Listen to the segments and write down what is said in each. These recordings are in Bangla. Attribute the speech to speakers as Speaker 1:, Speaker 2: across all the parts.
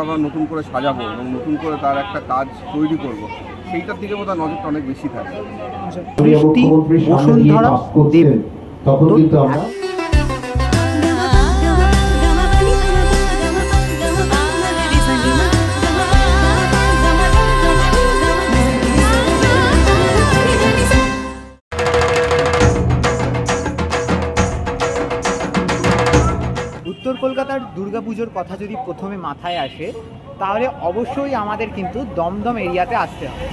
Speaker 1: আবার নতুন করে সাজাবো এবং নতুন করে তার একটা কাজ তৈরি করব, সেইটার দিকে বোধহয় নজরটা অনেক বেশি থাকে।
Speaker 2: বৃষ্টি বসুন্ধরা দেব
Speaker 3: তখন কিন্তু আমরা
Speaker 2: উত্তর কলকাতার দুর্গাপুজোর কথা যদি প্রথমে মাথায় আসে তাহলে অবশ্যই আমাদের কিন্তু দমদম এরিয়াতে আসতে হবে।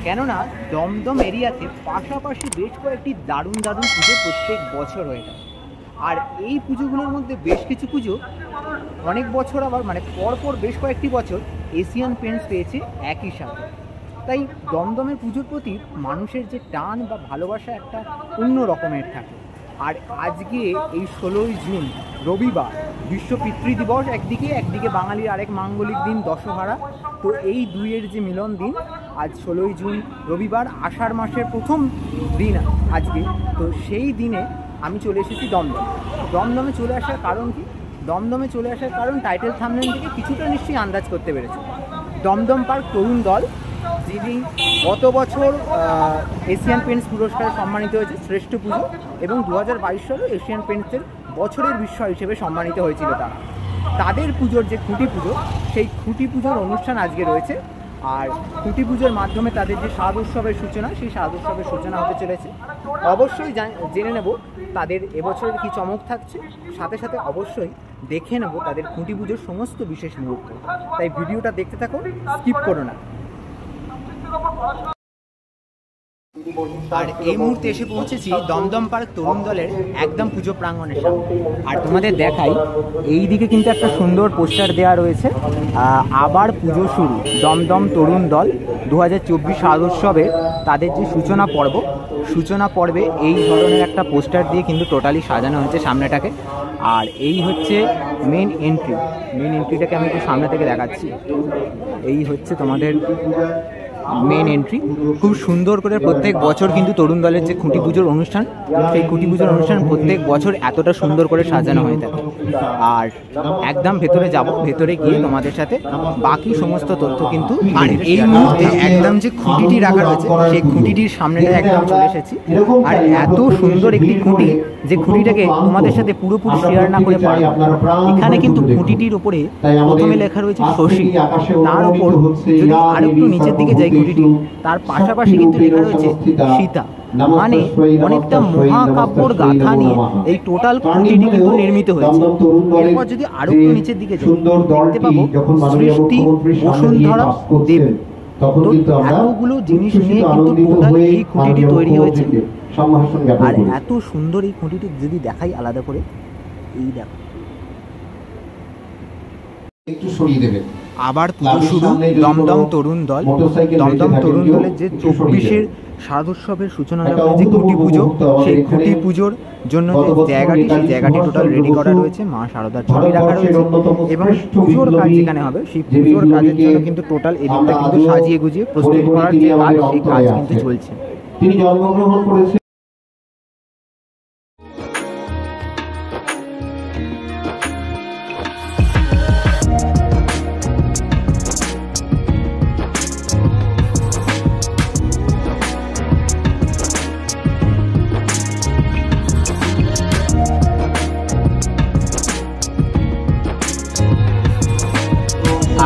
Speaker 2: কেননা দমদম এরিয়াতে পাশাপাশি বেশ কয়েকটি দারুণ দারুণ পুজো প্রত্যেক বছর হয়ে যায়। আর এই পুজোগুলোর মধ্যে বেশ কিছু পুজো অনেক বছর আবার পরপর বেশ কয়েকটি বছর এশিয়ান পেন্টস পেয়েছে একই সাথে। তাই দমদমের পুজোর প্রতি মানুষের যে টান বা ভালোবাসা একটা অন্য রকমের থাকে। আর আজকে এই 16ই জুন রবিবার বিশ্ব পিতৃদিবস একদিকে বাঙালির আরেক মাঙ্গলিক দিন দশহরা। তো এই দুইয়ের যে মিলন দিন, আজ 16ই জুন রবিবার, আষাঢ় মাসের প্রথম দিন আজকে। তো সেই দিনে আমি চলে এসেছি দমদমে চলে আসার কারণ কি? দমদমে চলে আসার কারণ টাইটেল থাম্বনেল থেকে কিছুটা নিশ্চয়ই আন্দাজ করতে পেরেছে। দমদম পার্ক তরুণ দল, যিনি গত বছর এশিয়ান পেন্টস পুরস্কারে সম্মানিত হয়েছে শ্রেষ্ঠ পুজো, এবং 2022 সালে এশিয়ান পেন্টসের বছরের বিস্ময় হিসেবে সম্মানিত হয়েছিল তারা। তাদের পুজোর যে খুঁটি পুজো, সেই খুঁটি পুজোর অনুষ্ঠান আজকে রয়েছে। আর খুঁটি পুজোর মাধ্যমে তাদের যে স্বাদ উৎসবের সূচনা, সেই স্বাদ উৎসবের সূচনা হতে চলেছে। অবশ্যই জেনে নেব তাদের এবছরের কী চমক থাকছে, সাথে সাথে অবশ্যই দেখে নেব তাদের খুঁটি পুজোর সমস্ত বিশেষ মুহূর্ত। তাই ভিডিওটা দেখতে থাকো, স্কিপ করো না। আর এই মুহূর্তে এসে পৌঁছেছি দমদম পার্ক তরুণ দলের একদম পুজো প্রাঙ্গণের সামনে। আর তোমাদের দেখাই, এই দিকে কিন্তু একটা সুন্দর পোস্টার দেওয়া রয়েছে, আবার পুজো শুরু, দমদম তরুণ দল 2024 স্বাদ উৎসবে তাদের যে সূচনা পর্বে এই ধরনের একটা পোস্টার দিয়ে কিন্তু টোটালি সাজানো হয়েছে সামনেটাকে। আর এই হচ্ছে মেন এন্ট্রিটাকে আমি একটু সামনে থেকে দেখাচ্ছি। এই হচ্ছে তোমাদের মেন এন্ট্রি। খুব সুন্দর করে প্রত্যেক বছর কিন্তু তরুণ দলের যে খুঁটি পুজোর অনুষ্ঠান, সেই খুঁটি পুজোর অনুষ্ঠান প্রত্যেক বছর এতটা সুন্দর করে সাজানো হয়ে থাকে। আর একদম ভেতরে যাব, ভেতরে গিয়ে তোমাদের সাথে বাকি সমস্ত তথ্য কিন্তু। আর এই মুহূর্তে একদম যে খুঁটিটি রাখা রয়েছে, সেই খুঁটিটির সামনেটা একদম চলে এসেছি। আর এত সুন্দর একটি খুঁটি, যে খুঁটিটাকে তোমাদের সাথে পুরোপুরি শেয়ার না করে পারবো। এখানে কিন্তু খুঁটিটির উপরে প্রথমে লেখা রয়েছে শশী, তার উপর যদি আরেকটু নিচের দিকে যাই খুঁটিটি, তার পাশাপাশি কিন্তু লেখা রয়েছে সীতা। মানে অনেকটা মহাকাব্যর গাথা নিয়ে এই টোটাল খুঁটিটি কিন্তু নির্মিত হয়েছে। এরপর যদি আরো একটু নিচের দিকে যাই, দেখতে পাবো সৃষ্টি বসুন্ধরা দেব। এতগুলো জিনিস নিয়ে কিন্তু টোটাল এই খুঁটিটি তৈরি হয়েছে। আর এত সুন্দর এই খুঁটিটি যদি দেখাই আলাদা করে, এই দেখো,
Speaker 3: একটু সরিয়ে দেবেন।
Speaker 2: আবার পুজো শুরু, দমদম তরুণ দলের যে 24-এর শারদ উৎসবের সূচনা যে খুঁটি পুজো, সেই খুঁটি পুজোর জন্য যে জায়গাটি, সেই জায়গাটি টোটাল রেডি করা রয়েছে। মা শারদার ছবি রাখা রয়েছে এবং পুজোর কাজ যেখানে হবে, সেই পুজোর কাজের জন্য কিন্তু টোটাল এদিকটা কিন্তু সাজিয়ে গুজিয়ে প্রস্তুত করার যে কাজ, সেই কাজ কিন্তু চলছে।
Speaker 3: তিনি জন্মগ্রহণ করেছেন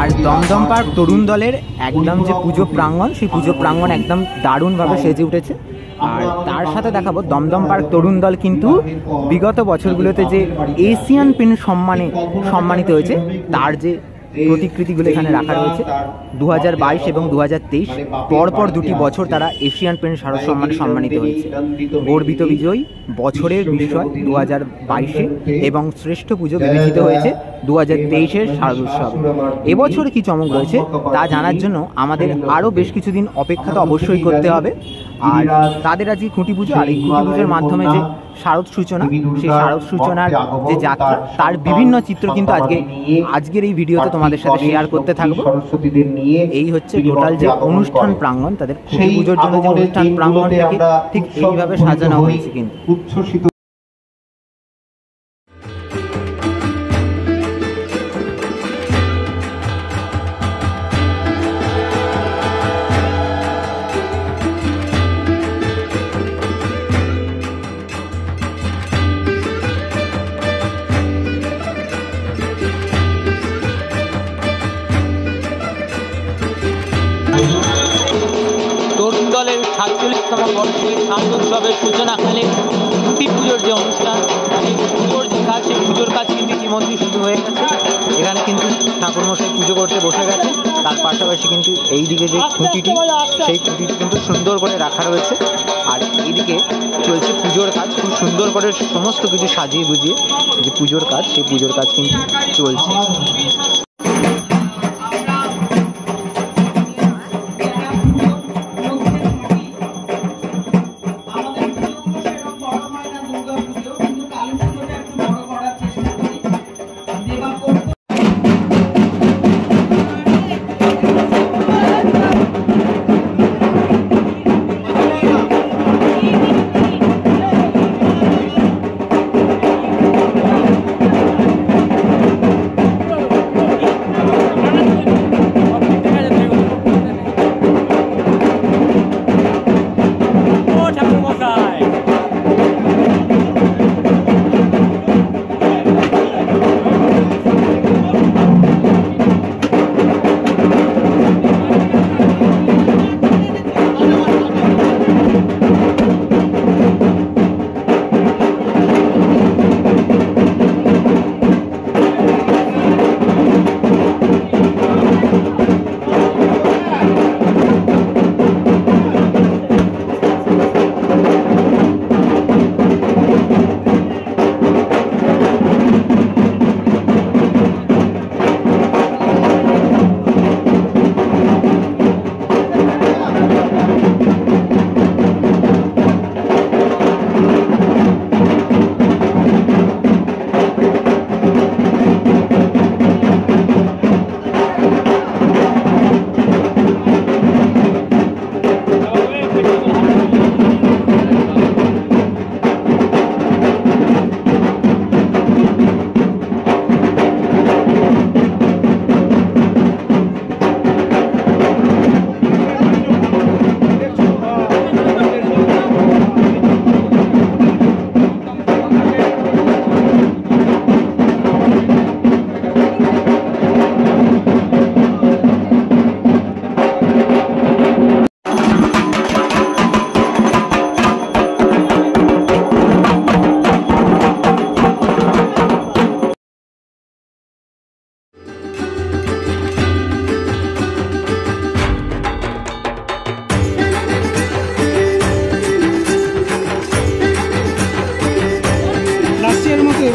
Speaker 2: আর দমদম পার্ক তরুণ দলের একদম যে পুজো প্রাঙ্গণ, সেই পুজো প্রাঙ্গণ একদম দারুণভাবে সেজে উঠেছে। আর তার সাথে দেখাবো দমদম পার্ক তরুণ দল কিন্তু বিগত বছরগুলোতে যে এশিয়ান পেন্ট সম্মানিত হয়েছে, তার যে প্রতিকৃতিগুলো এখানে রাখা রয়েছে। 2022 এবং 2023 পরপর দুটি বছর তারা এশিয়ান পেন্ট শারদ সম্মানে সম্মানিত হয়েছে। গর্বিত বিজয়ী, বছরের বিস্ময় 2022-এ এবং শ্রেষ্ঠ পুজো বিবেচিত হয়েছে 2023-এর শারদ উৎসব। এবছর কি চমক রয়েছে তা জানার জন্য আমাদের আরও বেশ কিছুদিন অপেক্ষা তো অবশ্যই করতে হবে। আর তাদের আজকে খুঁটি পুজো, আর এই খুঁটি পুজোর মাধ্যমে যে শারদ সূচনা, সেই শারদ সূচনার যে যাত্রা, তার বিভিন্ন চিত্র কিন্তু আজকের এই ভিডিওতে তোমাদের সাথে শেয়ার করতে থাকবো। এই হচ্ছে টোটাল যে অনুষ্ঠান প্রাঙ্গণ, তাদের খুঁটি পুজোর জন্য যে অনুষ্ঠান প্রাঙ্গণটাকে ঠিক এইভাবে সাজানো হয়েছে কিন্তু।
Speaker 3: উচ্ছ্বসিত
Speaker 2: তরুণদলের 47তম বর্ষে শারদ উৎসবের সূচনাকালে খুঁটি পুজোর যে অনুষ্ঠান, সেই পুজোর যে কাজ, সেই পুজোর কাজ কিন্তু ইতিমধ্যে শুরু হয়ে গেছে। এখানে কিন্তু ঠাকুরমশাই পুজো করতে বসে গেছে। তার পাশাপাশি কিন্তু এইদিকে যে খুঁটিটি, সেই খুঁটিটি কিন্তু সুন্দর করে রাখা রয়েছে। আর এইদিকে চলছে পুজোর কাজ, খুব সুন্দর করে সমস্ত কিছু সাজিয়ে গুজিয়ে যে পুজোর কাজ, সেই পুজোর কাজ কিন্তু চলছে।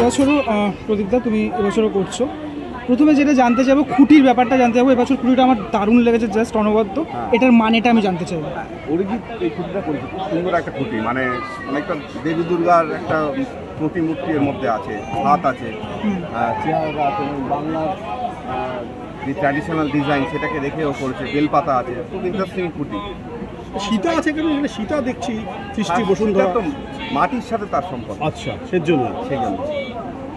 Speaker 4: এবছরও প্রদীপদা তুমি এবছরও করছো, প্রথমে যেটা জানতে চাইবো খুঁটির ব্যাপারটা জানতে চাইবো। এবছর খুঁটিটা আমার দারুণ লেগেছে, জাস্ট অনবদ্য। এটার মানেটা আমি জানতে চাইবো।
Speaker 1: অরিজিৎ এই খুঁটিটা করেছে, খুব সুন্দর একটা খুঁটি, মানে অনেকটা দেবী দুর্গার একটা প্রতিমূর্তি এর মধ্যে আছে, হাত আছে, চেহারা আছে, এবং বাংলার যে ট্র্যাডিশনাল ডিজাইন সেটাকে রেখেও করেছে, বেলপাতা আছে, খুব ইন্টারেস্টিং খুঁটি।
Speaker 5: সীতা আছে কেন? এখানে সীতা দেখছি, সৃষ্টি বসুন্ধরা
Speaker 1: তো মাটির সাথে তার সম্পর্ক।
Speaker 5: আচ্ছা, সেজন্য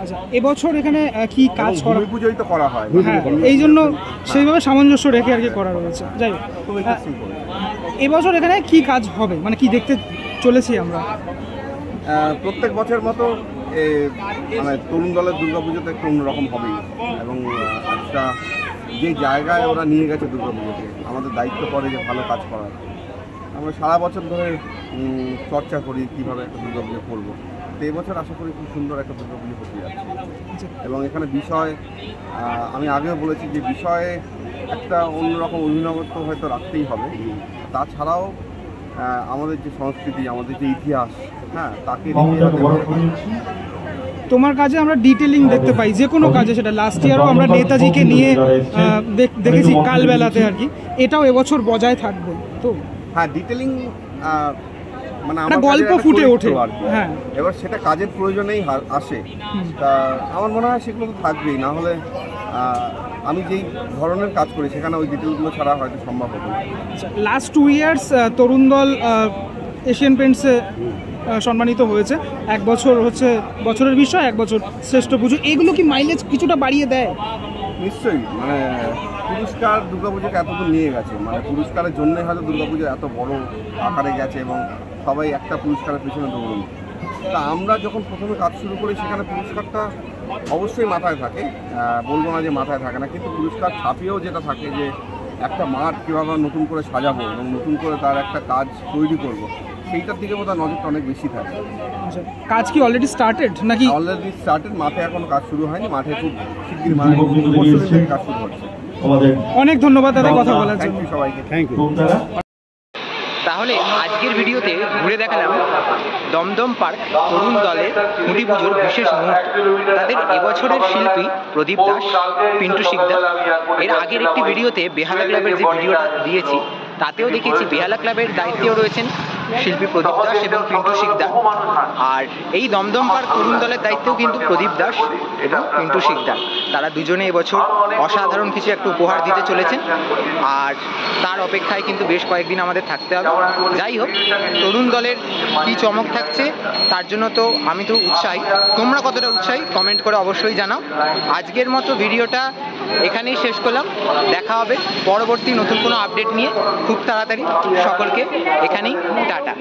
Speaker 4: আচ্ছা, এবছর এখানে কি কাজ করা,
Speaker 1: ভূমি পুজোই তো করা হয়,
Speaker 4: হ্যাঁ, এই জন্য সেইভাবে সামঞ্জস্য রেখে আর কি করা রয়েছে। যাই হোক,
Speaker 1: খুব ইন্টারেস্টিং করে।
Speaker 4: এবছর এখানে কি কাজ হবে, মানে কি দেখতে চলেছি আমরা?
Speaker 1: প্রত্যেক বছর মতো মানে তরুণ দলের দুর্গাপুজোতে একটু অন্যরকম হবেই, এবং একটা যে জায়গায় ওরা নিয়ে গেছে দুর্গাপুজোকে, আমাদের দায়িত্ব পড়ে যে ভালো কাজ করার। আমরা সারা বছর ধরে চর্চা করি কীভাবে একটা দুর্গাপুজো করবো। তো এবছর আশা করি খুব সুন্দর একটা দুর্গাপুজো হতে যাচ্ছে, এবং এখানে বিষয় আমি আগেও বলেছি যে বিষয়ে একটা অন্যরকম অভিনবত্ব হয়তো রাখতেই হবে। তাছাড়াও আমাদের যে সংস্কৃতি, আমাদের যে ইতিহাস, হ্যাঁ, তাকে
Speaker 4: তোমার কাজে আমরা ডিটেলিং দেখতে পাই, যে কোনো কাজে, সেটা লাস্ট ইয়ারও আমরা নেতাজিকে নিয়ে দেখেছি কালবেলাতে আর কি, এটাও এবছর বজায় থাকবে তো?
Speaker 1: হ্যাঁ, ডিটেলিং মানে
Speaker 4: একটা গল্প ফুটে ওঠে, হ্যাঁ,
Speaker 1: এবার সেটা কাজের প্রয়োজনেই আসে। তা আমার মনে হয় সেগুলো তো থাকবেই, না হলে আমি যেই ধরনের কাজ করি সেখানে ওই ডিটেলগুলো ছাড়া হয়তো সম্ভব হবে না।
Speaker 4: লাস্ট 2 ইয়ার্স তরুণ দল এশিয়ান পেন্টসে সম্মানিত হয়েছে। 1 বছর হচ্ছে বছরের বিষয়, 1 বছর শ্রেষ্ঠ পুজো, এগুলো কি মাইলেজ কিছুটা বাড়িয়ে দেয়?
Speaker 1: নিশ্চয়ই, মানে পুরস্কার দুর্গাপুজোকে এতদূর নিয়ে গেছে, মানে পুরস্কারের জন্যই হয়তো দুর্গাপুজো এত বড় আকারে গেছে এবং সবাই একটা পুরস্কারের পেছনে দৌড়ুন। তা আমরা যখন প্রথমে কাজ শুরু করি সেখানে পুরস্কারটা অবশ্যই মাথায় থাকে, বলবো না যে মাথায় থাকে না, কিন্তু পুরস্কার ছাপিয়েও যেটা থাকে যে একটা মাঠ কীভাবে নতুন করে সাজাবো এবং নতুন করে তার একটা কাজ তৈরি করব, সেইটার দিকে বোধহয় নজরটা অনেক বেশি থাকে।
Speaker 4: আচ্ছা, কাজ কি অলরেডি স্টার্টেড নাকি?
Speaker 1: অলরেডি স্টার্টেড, মাঠে এখনো কাজ শুরু হয়নি, মাঠে খুব শিগগির মানে পরশুদিন থেকে কাজ শুরু হচ্ছে।
Speaker 4: অনেক ধন্যবাদ দাদা কথা বলার
Speaker 1: থ্যাংক
Speaker 4: জন্য।
Speaker 1: ইউ সবাইকে।
Speaker 5: Thank you.
Speaker 2: তাহলে আজকের ভিডিওতে ঘুরে দেখালাম দমদম পার্ক তরুণ দলের খুঁটি পুজোর বিশেষ মুহূর্ত। তাদের এবছরের শিল্পী প্রদীপ দাস, পিন্টু শিকদার। এর আগের একটি ভিডিওতে বেহালা ক্লাবের যে ভিডিওটা দিয়েছি তাতেও দেখেছি বেহালা ক্লাবের দায়িত্বেও রয়েছেন শিল্পী প্রদীপ দাস এবং পিন্টু শিকদার। আর এই দমদম পার্ক তরুণ দলের দায়িত্বেও কিন্তু প্রদীপ দাস এবং পিন্টু শিকদার। তারা দুজনে এবছর অসাধারণ কিছু একটা উপহার দিতে চলেছেন, আর তার অপেক্ষায় কিন্তু বেশ কয়েকদিন আমাদের থাকতে হবে। যাই হোক, তরুণ দলের কি চমক থাকছে তার জন্য তো আমি তো উৎসাহী। তোমরা কতটা উৎসাহী কমেন্ট করে অবশ্যই জানাও। আজকের মতো ভিডিওটা এখানেই শেষ করলাম। দেখা হবে পরবর্তী নতুন কোনো আপডেট নিয়ে খুব তাড়াতাড়ি। সকলকে এখানেই টাটা।